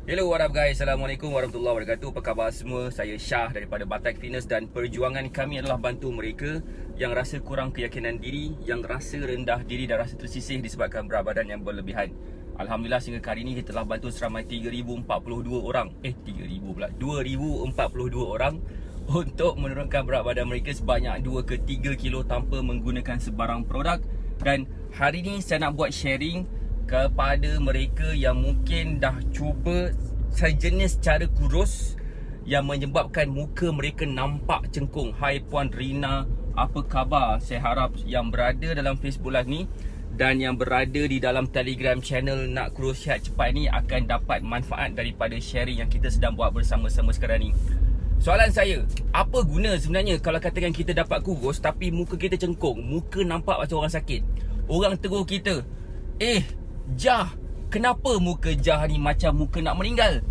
Hello, what up guys? Assalamualaikum warahmatullahi wabarakatuh. Apa khabar semua? Saya Syah daripada Batak Fitness dan perjuangan kami adalah bantu mereka yang rasa kurang keyakinan diri, yang rasa rendah diri dan rasa tersisih disebabkan berat badan yang berlebihan. Alhamdulillah sehingga kali ini kita telah bantu seramai 3,042 orang 3,000 pula 2,042 orang untuk menurunkan berat badan mereka sebanyak 2 ke 3 kilo tanpa menggunakan sebarang produk. Dan hari ini saya nak buat sharing kepada mereka yang mungkin dah cuba sejenis cara kurus yang menyebabkan muka mereka nampak cengkung. Hai Puan Rina, apa khabar? Saya harap yang berada dalam Facebook Live ni dan yang berada di dalam Telegram channel Nak Kurus Sihat Cepat ni akan dapat manfaat daripada sharing yang kita sedang buat bersama-sama sekarang ni. Soalan saya, apa guna sebenarnya kalau katakan kita dapat kurus tapi muka kita cengkung, muka nampak macam orang sakit? Orang tegur kita, Jah, kenapa muka Jah ni macam muka nak meninggal?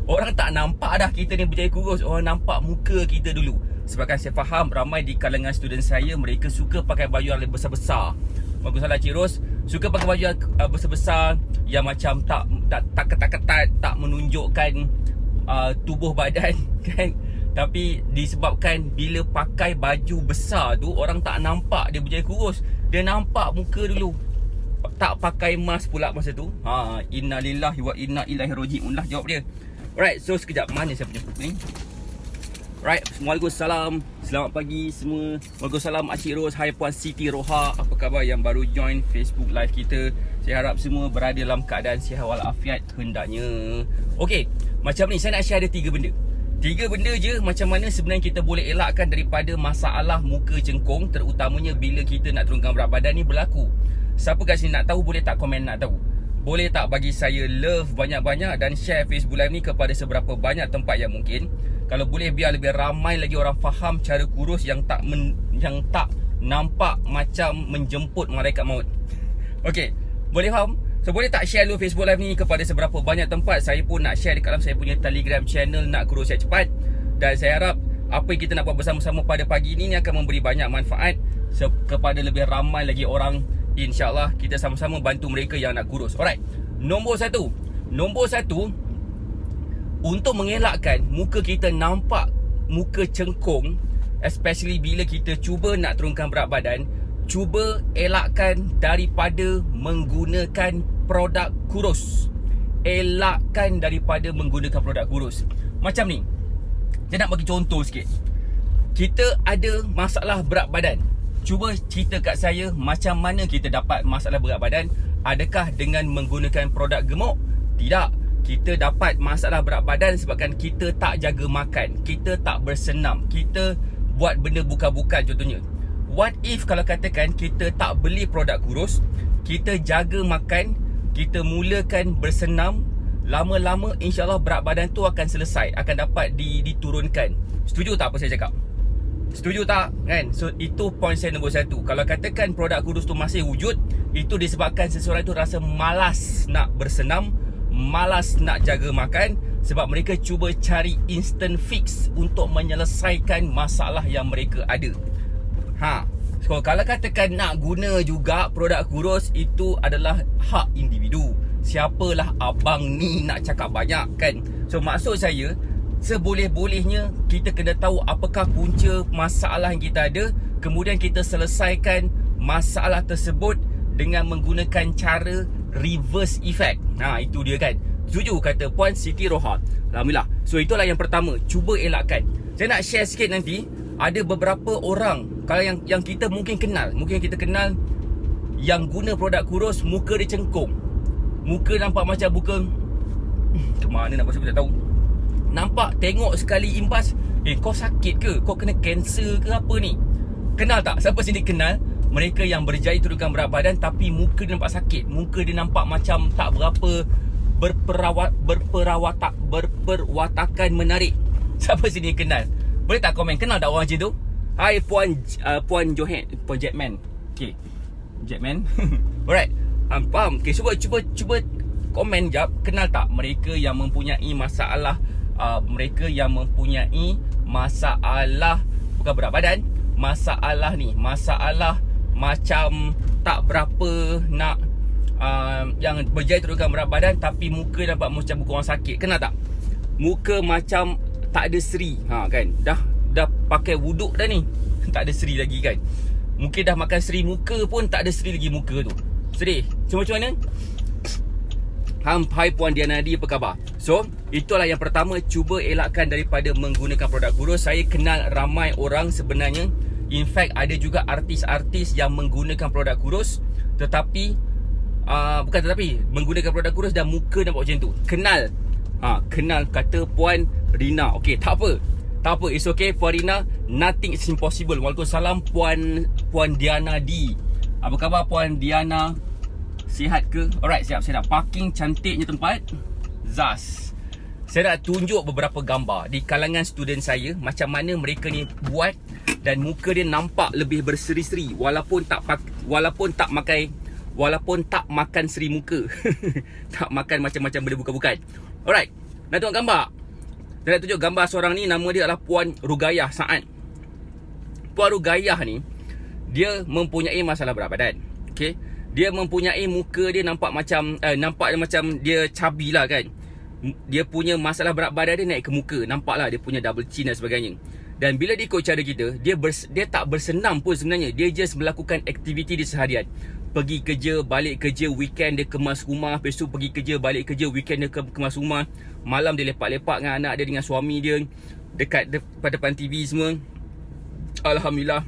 Orang tak nampak dah kita ni berjaya kurus. Orang nampak muka kita dulu. Sebabkan saya faham ramai di kalangan student saya, mereka suka pakai baju yang besar-besar. Waalaikumsalam Cik Ros. Suka pakai baju yang besar-besar, yang macam tak ketat-ketat, tak menunjukkan tubuh badan kan. Tapi disebabkan bila pakai baju besar tu, orang tak nampak dia berjaya kurus. Dia nampak muka dulu. Tak pakai mask pula masa tu. Innalillahi wa inna ilaihi raji'un lah jawab dia. Alright, so sekejap, mana saya punya buku ni? Alright, Waalaikumsalam. Selamat pagi semua. Waalaikumsalam Acik Ros. Hai Puan Siti Roha. Apa khabar yang baru join Facebook Live kita? Saya harap semua berada dalam keadaan sihat walafiat hendaknya. Okey, macam ni saya nak share ada 3 benda. 3 benda je macam mana sebenarnya kita boleh elakkan daripada masalah muka cengkung, terutamanya bila kita nak turunkan berat badan ni berlaku. Siapa kat sini nak tahu, boleh tak komen nak tahu? Boleh tak bagi saya love banyak-banyak dan share Facebook Live ni kepada seberapa banyak tempat yang mungkin. Kalau boleh biar lebih ramai lagi orang faham cara kurus yang tak nampak macam menjemput malaikat maut. Okey, boleh faham? So boleh tak share dulu Facebook Live ni kepada seberapa banyak tempat. Saya pun nak share dekat dalam saya punya Telegram channel Nak Kurus Sihat Cepat. Dan saya harap apa yang kita nak buat bersama-sama pada pagi ini akan memberi banyak manfaat kepada lebih ramai lagi orang. InsyaAllah kita sama-sama bantu mereka yang nak kurus. Alright, Nombor satu, untuk mengelakkan muka kita nampak muka cengkung, especially bila kita cuba nak turunkan berat badan, cuba elakkan daripada menggunakan produk kurus. Elakkan daripada menggunakan produk kurus. Macam ni, saya nak bagi contoh sikit. Kita ada masalah berat badan. Cuba cerita kat saya macam mana kita dapat masalah berat badan. Adakah dengan menggunakan produk gemuk? Tidak. Kita dapat masalah berat badan sebabkan kita tak jaga makan, kita tak bersenam, kita buat benda bukan-bukan contohnya. What if kalau katakan kita tak beli produk kurus, kita jaga makan, kita mulakan bersenam, lama-lama insyaAllah berat badan tu akan selesai, akan dapat diturunkan. Setuju tak apa saya cakap? Setuju tak? Kan? So itu point saya nombor 1. Kalau katakan produk kurus tu masih wujud, itu disebabkan seseorang itu rasa malas nak bersenam, malas nak jaga makan, sebab mereka cuba cari instant fix untuk menyelesaikan masalah yang mereka ada. So kalau katakan nak guna juga produk kurus, itu adalah hak individu. Siapalah abang ni nak cakap banyak kan. So maksud saya, seboleh-bolehnya kita kena tahu apakah punca masalah yang kita ada, kemudian kita selesaikan masalah tersebut dengan menggunakan cara reverse effect. Itu dia kan. Setuju kata Puan Siti Roha. Alhamdulillah. So itulah yang pertama, cuba elakkan. Saya nak share sikit nanti. Ada beberapa orang kalau yang kita mungkin kita kenal yang guna produk kurus, muka dia cengkung. Muka nampak macam bukan kemana nak pasal, tak tahu. Nampak, tengok sekali imbas, kau sakit ke? Kau kena kanser ke apa ni? Kenal tak? Siapa sini kenal mereka yang berjaya turunkan berat badan tapi muka dia nampak sakit, muka dia nampak macam tak berapa berperwatakan menarik? Siapa sini kenal? Boleh tak komen, kenal tak orang macam tu? Hai Puan Jetman. Okay, Jetman. Alright, faham. Okay, cuba komen jap, kenal tak mereka yang mempunyai masalah bukan berat badan, masalah macam tak berapa nak yang berjaya turunkan berat badan tapi muka nampak macam muka orang sakit. Kenal tak? Muka macam tak ada seri. Kan? Dah pakai wuduk dah ni. Tak ada seri lagi kan. Mungkin dah makan seri muka pun tak ada seri lagi muka tu. Sedih. So macam mana? Hai Puan Diana D, apa khabar? So, itulah yang pertama, cuba elakkan daripada menggunakan produk kurus. Saya kenal ramai orang sebenarnya. In fact, ada juga artis-artis yang menggunakan produk kurus menggunakan produk kurus dan muka nampak macam tu. Kenal kata Puan Rina. Okey, tak apa, it's okay Puan Rina. Nothing is impossible. Waalaikumsalam Puan Diana D. Apa khabar Puan Diana? Sihat ke? Alright, siap. Saya nak parking cantiknya tempat Zas. Saya nak tunjuk beberapa gambar di kalangan student saya, macam mana mereka ni buat dan muka dia nampak lebih berseri-seri walaupun tak makan seri muka. Tak makan macam-macam benda bukan-bukan. Alright, nak tengok gambar. Saya nak tunjuk gambar seorang ni, nama dia adalah Puan Rugayah Saad. Puan Rugayah ni, dia mempunyai masalah berat badan. Okay, dia mempunyai muka dia nampak macam dia chubby lah kan. Dia punya masalah berat badan dia naik ke muka. Nampak lah dia punya double chin dan sebagainya. Dan bila dia ikut cara kita, dia tak bersenam pun sebenarnya. Dia just melakukan aktiviti di seharian. Pergi kerja, balik kerja, weekend dia kemas rumah. Lepas tu pergi kerja, balik kerja, weekend dia kemas rumah. Malam dia lepak-lepak dengan anak dia, dengan suami dia, dekat depan TV semua. Alhamdulillah.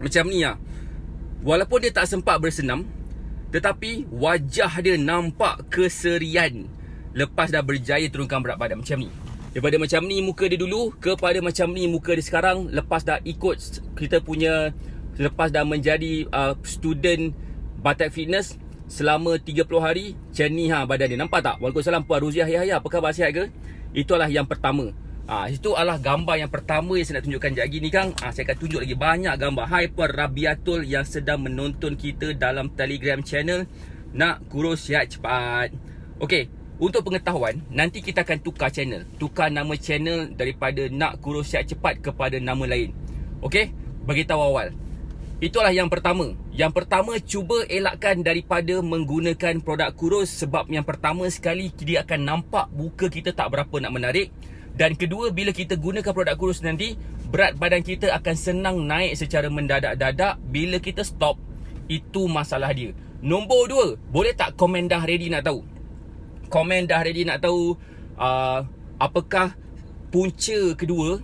Macam ni lah. Walaupun dia tak sempat bersenam, tetapi wajah dia nampak keserian lepas dah berjaya turunkan berat badan macam ni. Daripada macam ni muka dia dulu kepada macam ni muka dia sekarang, lepas dah ikut kita punya, lepas dah menjadi student Batak Fitness selama 30 hari, macam ni badan dia. Nampak tak? Waalaikumsalam Puan Roziah Yahya, apa khabar, sihat ke? Itulah yang pertama. Itu adalah gambar yang pertama yang saya nak tunjukkan sekejap lagi ni Kang. Saya akan tunjuk lagi banyak gambar. Hai Puan Rabiatul yang sedang menonton kita dalam Telegram channel Nak Kurus Sihat Cepat. Okey, untuk pengetahuan, nanti kita akan tukar channel. Tukar nama channel daripada Nak Kurus Sihat Cepat kepada nama lain. Okey, beritahu awal. Itulah yang pertama. Yang pertama, cuba elakkan daripada menggunakan produk kurus. Sebab yang pertama sekali, dia akan nampak muka kita tak berapa nak menarik. Dan kedua, bila kita gunakan produk kurus nanti, berat badan kita akan senang naik secara mendadak-dadak. Bila kita stop, itu masalah dia. Nombor 2, boleh tak komen dah ready nak tahu? Komen dah ready nak tahu apakah punca kedua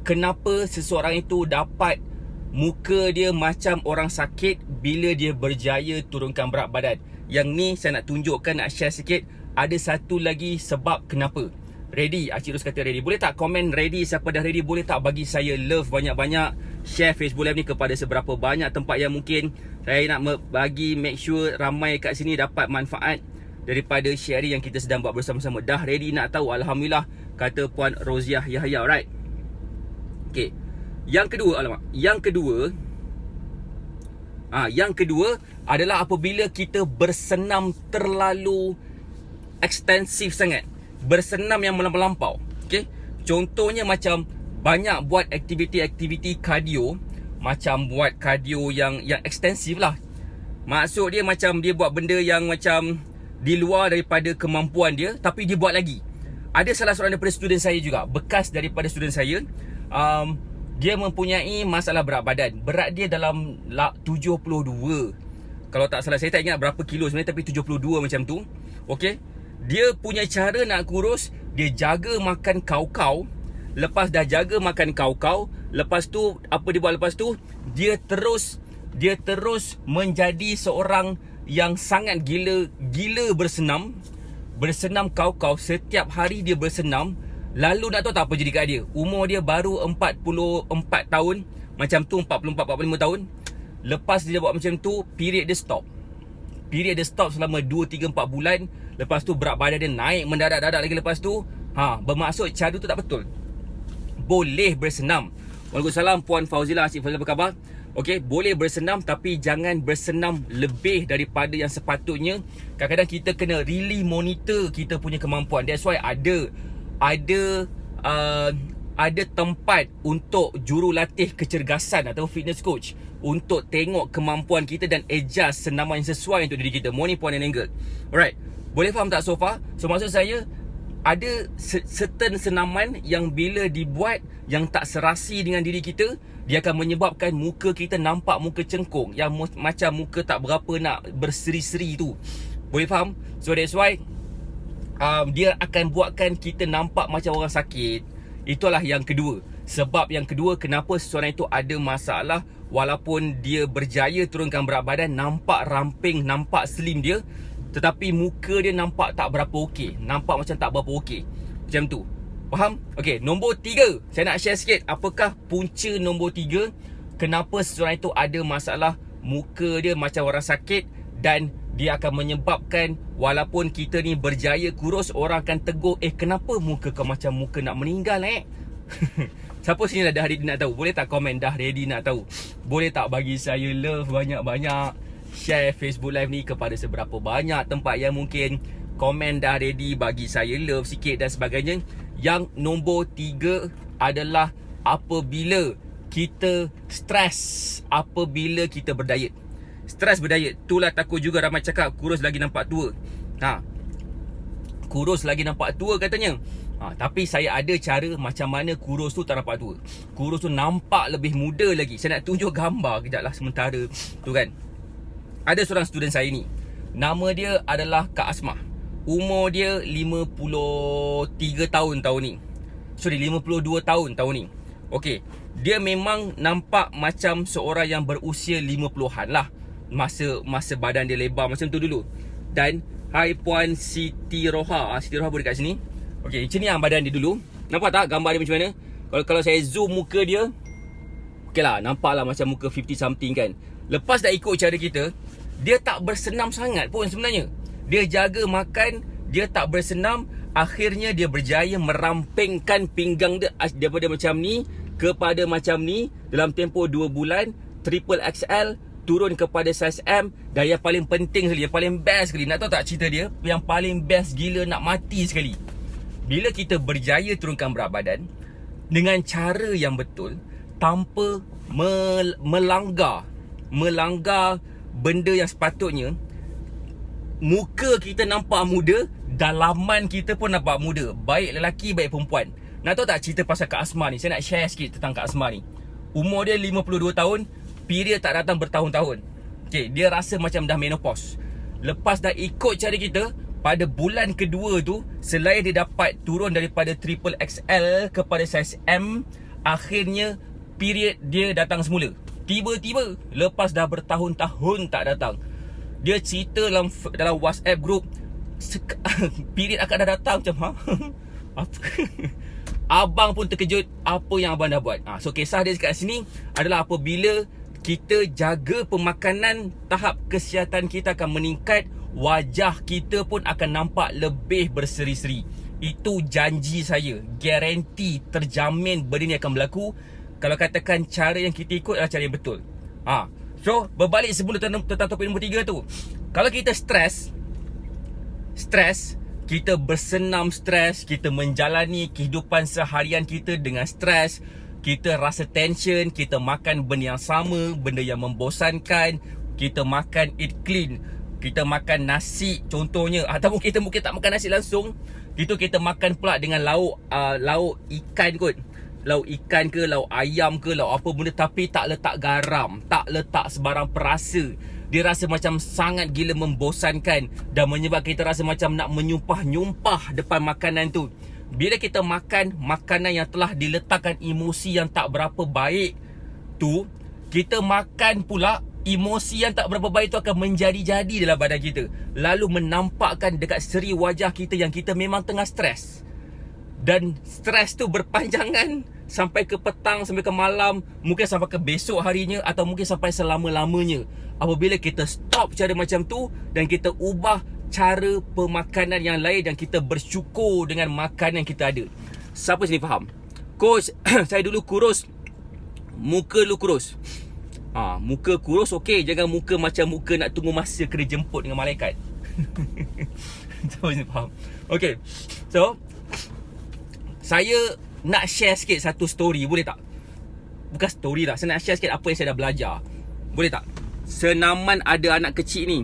kenapa seseorang itu dapat muka dia macam orang sakit bila dia berjaya turunkan berat badan. Yang ni saya nak tunjukkan, nak share sikit. Ada satu lagi sebab kenapa. Ready? Cik Ros kata ready. Boleh tak komen ready? Siapa dah ready? Boleh tak bagi saya love banyak-banyak? Share Facebook Live ni kepada seberapa banyak tempat yang mungkin. Saya nak bagi make sure ramai kat sini dapat manfaat daripada sharing yang kita sedang buat bersama-sama. Dah ready nak tahu? Alhamdulillah, kata Puan Roziah Yahya. Alright. Okay. Yang kedua adalah apabila kita bersenam terlalu ekstensif sangat. Bersenam yang melampau. Okay? Contohnya macam banyak buat aktiviti-aktiviti kardio. Macam buat kardio yang ekstensif lah. Maksud dia macam dia buat benda yang macam di luar daripada kemampuan dia, tapi dia buat lagi. Ada salah seorang daripada student saya juga, bekas daripada student saya, dia mempunyai masalah berat badan. Berat dia dalam 72. Kalau tak salah, saya tak ingat berapa kilo sebenarnya, tapi 72 macam tu. Okay, dia punya cara nak kurus, dia jaga makan kau-kau. Lepas dah jaga makan kau-kau, lepas tu apa dia buat lepas tu? Dia terus menjadi seorang yang sangat gila bersenam. Bersenam kau-kau, setiap hari dia bersenam. Lalu nak tahu tak apa jadi kat dia? Umur dia baru 44 tahun, macam tu, 44-45 tahun. Lepas dia buat macam tu, period dia stop selama 2-3-4 bulan. Lepas tu berat badan dia naik mendadak-dadak lagi. Lepas tu bermaksud cara tu tak betul. Boleh bersenam. Waalaikumsalam Puan Fauzilah. Cik Fauzilah, apa khabar? Okey, boleh bersenam, tapi jangan bersenam lebih daripada yang sepatutnya. Kadang-kadang kita kena really monitor kita punya kemampuan. That's why ada tempat untuk jurulatih kecergasan atau fitness coach untuk tengok kemampuan kita dan adjust senaman yang sesuai untuk diri kita. Morning point and angle. Alright, boleh faham tak so far? So maksud saya, ada certain senaman yang bila dibuat yang tak serasi dengan diri kita, dia akan menyebabkan muka kita nampak muka cengkung, yang macam muka tak berapa nak berseri-seri tu. Boleh faham? So that's why dia akan buatkan kita nampak macam orang sakit. Itulah yang kedua. Sebab yang kedua, kenapa seseorang itu ada masalah walaupun dia berjaya turunkan berat badan, nampak ramping, nampak slim dia, tetapi muka dia nampak tak berapa okey, nampak macam tak berapa okey. Macam tu. Faham? Okey, nombor 3. Saya nak share sikit apakah punca nombor 3 kenapa seseorang itu ada masalah muka dia macam orang sakit, dan dia akan menyebabkan walaupun kita ni berjaya kurus, orang akan tegur, kenapa muka kau macam muka nak meninggal Siapa sini dah ready nak tahu? Boleh tak komen dah ready nak tahu? Boleh tak bagi saya love banyak-banyak? Share Facebook Live ni kepada seberapa banyak tempat yang mungkin. Komen dah ready, bagi saya love sikit dan sebagainya. Yang nombor 3 adalah apabila kita stres, apabila kita berdiet. Stres berdiet. Itulah takut juga ramai cakap kurus lagi nampak tua. Kurus lagi nampak tua katanya. Tapi saya ada cara macam mana kurus tu tak nampak tua. Kurus tu nampak lebih muda lagi. Saya nak tunjuk gambar kejap lah sementara tu kan. Ada seorang student saya ni, nama dia adalah Kak Asmah. Umur dia 53 tahun ni. Sorry, 52 tahun ni. Okey, dia memang nampak macam seorang yang berusia 50-an lah. Masa badan dia lebar macam tu dulu. Dan hai Puan Siti Roha. Siti Roha boleh kat sini. Okey, macam ni badan dia dulu. Nampak tak gambar dia macam mana? Kalau saya zoom muka dia, okey lah, nampak lah macam muka 50 something kan. Lepas dah ikut cara kita, dia tak bersenam sangat pun sebenarnya. Dia jaga makan, dia tak bersenam. Akhirnya dia berjaya merampingkan pinggang dia daripada macam ni kepada macam ni dalam tempoh 2 bulan. Triple XL turun kepada size M. Dan yang paling penting sekali, yang paling best sekali, nak tahu tak cerita dia? Yang paling best gila nak mati sekali, bila kita berjaya turunkan berat badan dengan cara yang betul, tanpa melanggar benda yang sepatutnya, muka kita nampak muda, dalaman kita pun nampak muda. Baik lelaki, baik perempuan. Nak tahu tak cerita pasal Kak Asmah ni? Saya nak share sikit tentang Kak Asmah ni. Umur dia 52 tahun, period tak datang bertahun-tahun. Okay, dia rasa macam dah menopause. Lepas dah ikut cara kita, pada bulan kedua tu, selain dia dapat turun daripada triple XL kepada size M, akhirnya period dia datang semula. Tiba-tiba, lepas dah bertahun-tahun tak datang. Dia cerita dalam WhatsApp group, period akan dah datang. Macam apa? Abang pun terkejut apa yang abang dah buat. So kisah dia kat sini adalah apabila kita jaga pemakanan, tahap kesihatan kita akan meningkat, wajah kita pun akan nampak lebih berseri-seri. Itu janji saya, guarantee, terjamin benda ni akan berlaku kalau katakan cara yang kita ikut adalah cara yang betul. So berbalik sebelum tentang topik nombor 3 tu, kalau kita stres, kita bersenam stres, kita menjalani kehidupan seharian kita dengan stres, kita rasa tension, kita makan benda yang sama, benda yang membosankan, kita makan eat clean, kita makan nasi contohnya, ataupun kita mungkin tak makan nasi langsung, kita makan pula dengan lauk ikan kot. Lauk ikan ke, lauk ayam ke, lauk apa benda, tapi tak letak garam, tak letak sebarang perasa. Dia rasa macam sangat gila membosankan dan menyebabkan kita rasa macam nak menyumpah-nyumpah depan makanan tu. Bila kita makan makanan yang telah diletakkan emosi yang tak berapa baik tu, kita makan pula emosi yang tak berapa baik tu akan menjadi-jadi dalam badan kita, lalu menampakkan dekat seri wajah kita yang kita memang tengah stres. Dan stres tu berpanjangan sampai ke petang, sampai ke malam, mungkin sampai ke besok harinya, atau mungkin sampai selama-lamanya. Apabila kita stop cara macam tu dan kita ubah cara pemakanan yang lain dan kita bersyukur dengan makanan yang kita ada. Siapa sini faham? Coach, saya dulu kurus, muka lu kurus. Muka kurus okey, jangan muka macam muka nak tunggu masa kena jemput dengan malaikat. Siapa sini faham? Okey. So saya nak share sikit satu story, boleh tak? Bukan story lah, saya nak share sikit apa yang saya dah belajar. Boleh tak? Senaman ada anak kecil ni,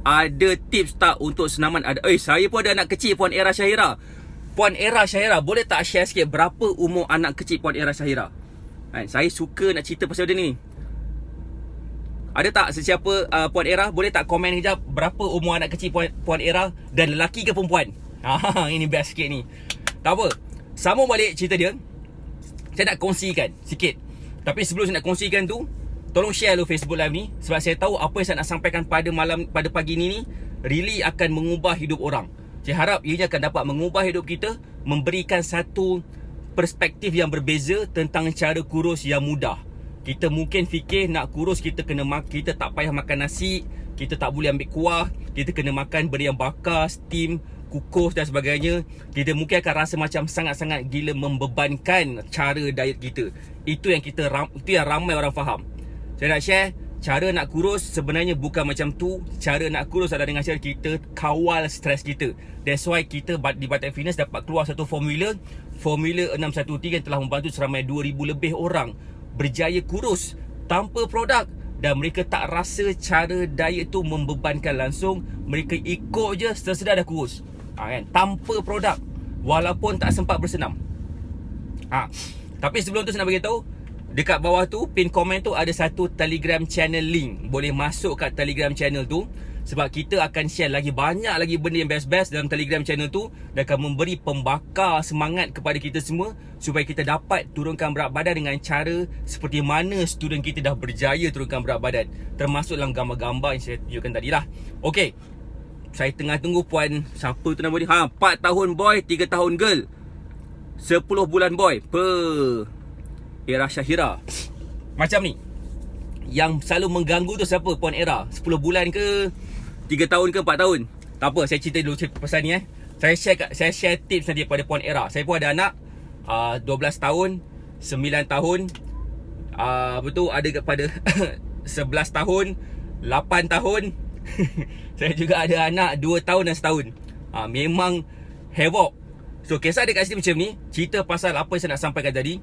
ada tips tak untuk senaman ada? Saya pun ada anak kecil, Puan Era Syahira. Puan Era Syahira, boleh tak share sikit berapa umur anak kecil Puan Era Syahira? Saya suka nak cerita pasal dia ni. Ada tak sesiapa Puan Era, boleh tak komen kejap berapa umur anak kecil Puan Era, dan lelaki ke perempuan? Ini best sikit ni. Tak apa, sambung balik cerita dia. Saya nak kongsikan sikit. Tapi sebelum saya nak kongsikan tu, tolong share dulu Facebook Live ni, sebab saya tahu apa yang saya nak sampaikan pada pagi ni really akan mengubah hidup orang. Saya harap ianya akan dapat mengubah hidup kita, memberikan satu perspektif yang berbeza tentang cara kurus yang mudah. Kita mungkin fikir nak kurus kita tak payah makan nasi, kita tak boleh ambil kuah, kita kena makan benda yang bakar, steam, kukus dan sebagainya. Kita mungkin akan rasa macam sangat-sangat gila membebankan cara diet kita. Itu yang ramai orang faham. Saya nak share, cara nak kurus sebenarnya bukan macam tu. Cara nak kurus adalah dengan cara kita kawal stres kita. That's why kita di Batak Fitness dapat keluar satu formula 613 yang telah membantu seramai 2,000 lebih orang berjaya kurus tanpa produk. Dan mereka tak rasa cara diet tu membebankan langsung. Mereka ikut je, sedar dah kurus. Kan? Tanpa produk, walaupun tak sempat bersenam. Tapi sebelum tu saya nak beritahu, dekat bawah tu, pin komen tu ada satu Telegram channel link. Boleh masuk kat Telegram channel tu, sebab kita akan share lagi banyak lagi benda yang best-best dalam Telegram channel tu, dan akan memberi pembakar semangat kepada kita semua supaya kita dapat turunkan berat badan dengan cara seperti mana student kita dah berjaya turunkan berat badan, termasuk dalam gambar-gambar yang saya tunjukkan tadi lah. Okey, saya tengah tunggu puan, siapa tu nama dia? 4 tahun boy, 3 tahun girl, 10 bulan boy. Era Syahira. Macam ni, yang selalu mengganggu tu siapa Puan Era? 10 bulan ke 3 tahun ke 4 tahun? Tak apa, saya cerita dulu pasal ni. Saya share tips nanti pada Puan Era. Saya pun ada anak 12 tahun, 9 tahun, betul, ada kepada 11 tahun, 8 tahun. Saya juga ada anak 2 tahun dan setahun. Memang havoc. So kisah dia kat sini macam ni. Cerita pasal apa yang saya nak sampaikan tadi.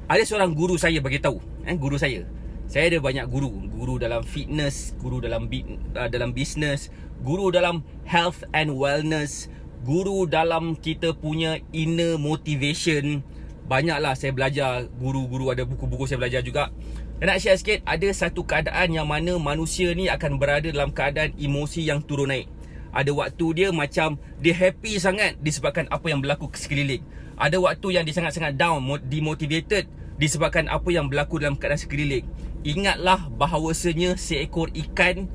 Ada seorang guru saya bagi tahu, guru saya ada banyak guru dalam fitness, guru dalam business, guru dalam health and wellness, guru dalam kita punya inner motivation. Banyaklah saya belajar, guru-guru, ada buku-buku saya belajar juga. Dan nak share sikit, ada satu keadaan yang mana manusia ni akan berada dalam keadaan emosi yang turun naik. Ada waktu dia macam dia happy sangat disebabkan apa yang berlaku sekeliling. Ada waktu yang dia sangat-sangat down, demotivated disebabkan apa yang berlaku dalam keadaan sekeliling. Ingatlah bahawasanya seekor ikan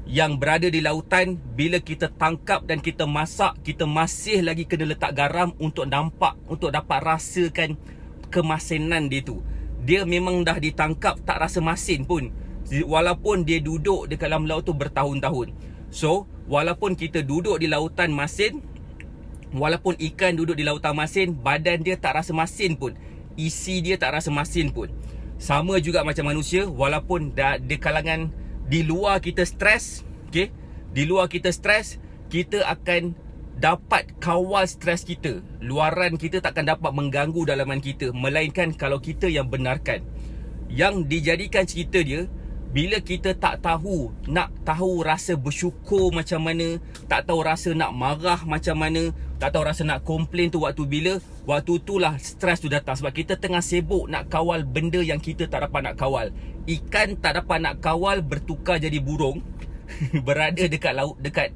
yang berada di lautan, bila kita tangkap dan kita masak, kita masih lagi kena letak garam untuk dapat rasakan kemasinan dia tu. Dia memang dah ditangkap, tak rasa masin pun, walaupun dia duduk di dalam laut tu bertahun-tahun. So, walaupun kita duduk di lautan masin, walaupun ikan duduk di lautan masin, badan dia tak rasa masin pun, isi dia tak rasa masin pun. Sama juga macam manusia, walaupun di kalangan di luar kita stres, okay? Di luar kita stres, kita akan dapat kawal stres kita. Luaran kita takkan dapat mengganggu dalaman kita, melainkan kalau kita yang benarkan. Yang dijadikan cerita dia, bila kita tak tahu, nak tahu rasa bersyukur macam mana, tak tahu rasa nak marah macam mana, tak tahu rasa nak komplain tu waktu bila, waktu itulah stres tu datang. Sebab kita tengah sibuk nak kawal benda yang kita tak dapat nak kawal. Ikan tak dapat nak kawal, bertukar jadi burung berada dekat laut, dekat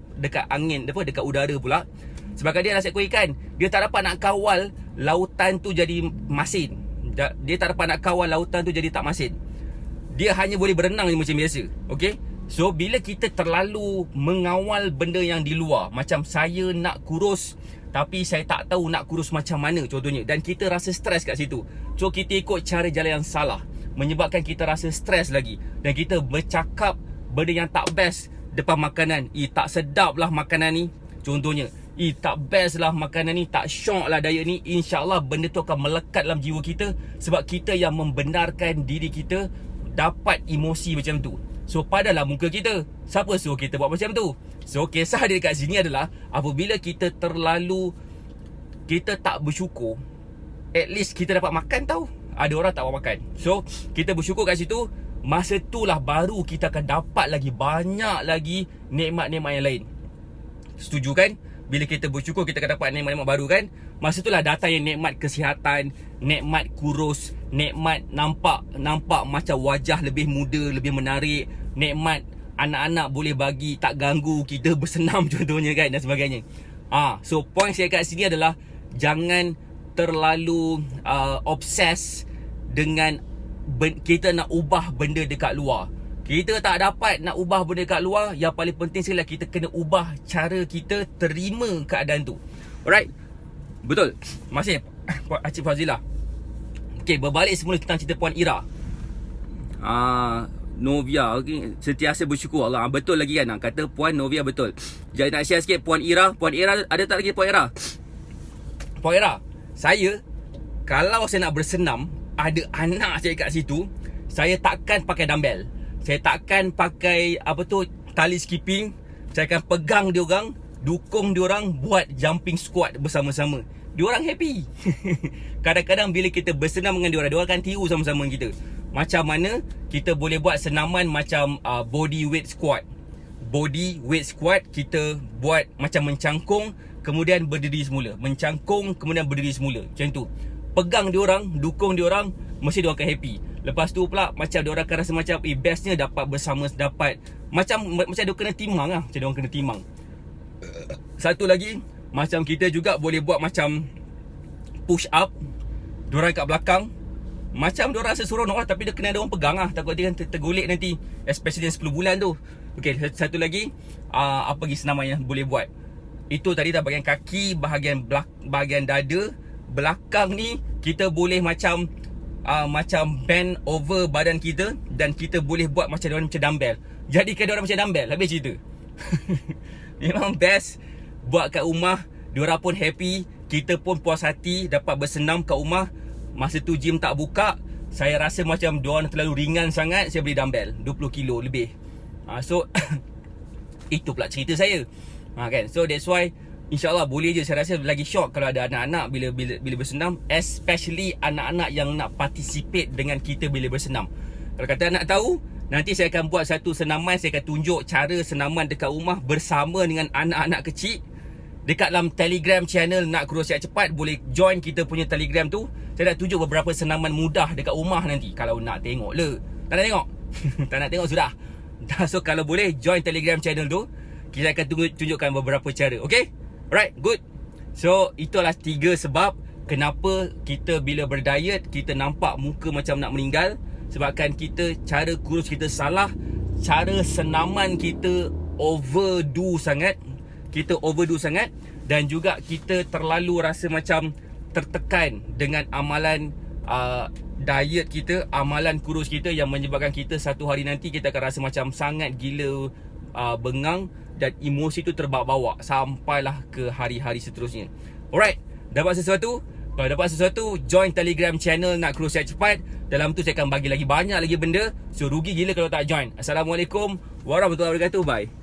angin, dekat udara pula. Sebab dia rasa ekor ikan, dia tak dapat nak kawal lautan tu jadi masin. Dia tak dapat nak kawal lautan tu jadi tak masin. Dia hanya boleh berenang je macam biasa. Okay? So, bila kita terlalu mengawal benda yang di luar, macam saya nak kurus, tapi saya tak tahu nak kurus macam mana contohnya, dan kita rasa stres kat situ. So, kita ikut cara jalan yang salah, menyebabkan kita rasa stres lagi. Dan kita bercakap benda yang tak best depan makanan. Tak sedap lah makanan ni, contohnya. Tak best lah makanan ni, tak syok lah diet ni. InsyaAllah benda tu akan melekat dalam jiwa kita, sebab kita yang membenarkan diri kita dapat emosi macam tu. So, padalah muka kita. Siapa suruh kita buat macam tu? So, kisah dia kat sini adalah, apabila kita tak bersyukur, at least kita dapat makan tau. Ada orang tak dapat makan. So, kita bersyukur kat situ, Masa itulah baru kita akan dapat lagi banyak lagi nikmat-nikmat yang lain. Setuju kan? Bila kita bersyukur, kita akan dapat nikmat-nikmat baru kan? Masa itulah datang yang nikmat kesihatan, nikmat kurus, nikmat nampak macam wajah lebih muda, lebih menarik, nikmat anak-anak boleh bagi tak ganggu kita bersenam contohnya kan, dan sebagainya. So point saya kat sini adalah jangan terlalu obses dengan kita nak ubah benda dekat luar. Kita tak dapat nak ubah benda dekat luar. Yang paling penting sekali kita kena ubah cara kita terima keadaan tu. Alright? Betul. Masih Puan Acik Fazilah. Okay, berbalik semula tentang cerita Puan Ira. Novia, okay. Sentiasa bersyukur Allah. Betul lagi kan? Kata Puan Novia betul. Jadi nak share sikit Puan Ira. Puan Ira ada tak lagi Puan Ira? Puan Ira, saya kalau saya nak bersenam, ada anak saya kat situ, saya takkan pakai dumbbell. Saya takkan pakai tali skipping. Saya akan pegang diorang, dukung diorang buat jumping squat bersama-sama. Diorang happy. Kadang-kadang bila kita bersenam dengan diorang akan tiru sama-sama dengan kita. Macam mana kita boleh buat senaman macam body weight squat. Body weight squat kita buat macam mencangkung, kemudian berdiri semula. Mencangkung, kemudian berdiri semula. Macam tu. Pegang diorang, dukung diorang, mesti diorang akan happy. Lepas tu pula macam diorang akan rasa macam bestnya dapat bersama, dapat macam dia kena timang lah. Macam diorang kena timang. Satu lagi, macam kita juga boleh buat macam push up. Diorang kat belakang, macam diorang rasa seronok lah, tapi dia kena ada orang pegang lah. Takut dia tergolek nanti, especially 10 bulan tu. Okay, satu lagi, apa lagi senaman yang boleh buat? Itu tadi dah bahagian kaki, bahagian dada. Belakang ni kita boleh macam bend over badan kita, dan kita boleh buat macam diorang macam dumbbell. Jadikan diorang macam dumbbell. Habis cerita. Memang best buat kat rumah. Diorang pun happy, kita pun puas hati dapat bersenam kat rumah. Masa tu gym tak buka, saya rasa macam diorang terlalu ringan sangat, saya beli dumbbell 20 kilo lebih. So itu pula cerita saya. Kan? So that's why InsyaAllah boleh je. Saya rasa lagi shock kalau ada anak-anak bila bersenam, especially anak-anak yang nak participate dengan kita bila bersenam. Kalau kata anak tahu, nanti saya akan buat satu senaman. Saya akan tunjuk cara senaman dekat rumah bersama dengan anak-anak kecil. Dekat dalam Telegram channel Nak Kurus Sihat Cepat, boleh join kita punya Telegram tu. Saya nak tunjuk beberapa senaman mudah dekat rumah nanti. Kalau nak tengok le. Tak nak tengok? Tak nak tengok sudah. So kalau boleh join Telegram channel tu, kita akan tunjukkan beberapa cara. Okay? Alright, good. So itulah 3 sebab kenapa kita bila berdiet kita nampak muka macam nak meninggal. Sebabkan kita, cara kurus kita salah, cara senaman kita overdo sangat. Dan juga kita terlalu rasa macam tertekan dengan amalan diet kita, amalan kurus kita, yang menyebabkan kita satu hari nanti kita akan rasa macam sangat gila, bengang, dan emosi tu terbawa-bawa sampailah ke hari-hari seterusnya. Alright, dapat sesuatu? Kalau dapat sesuatu, join Telegram channel Nak Kurus Sihat Cepat. Dalam tu saya akan bagi lagi banyak lagi benda. So rugi gila kalau tak join. Assalamualaikum warahmatullahi wabarakatuh. Bye.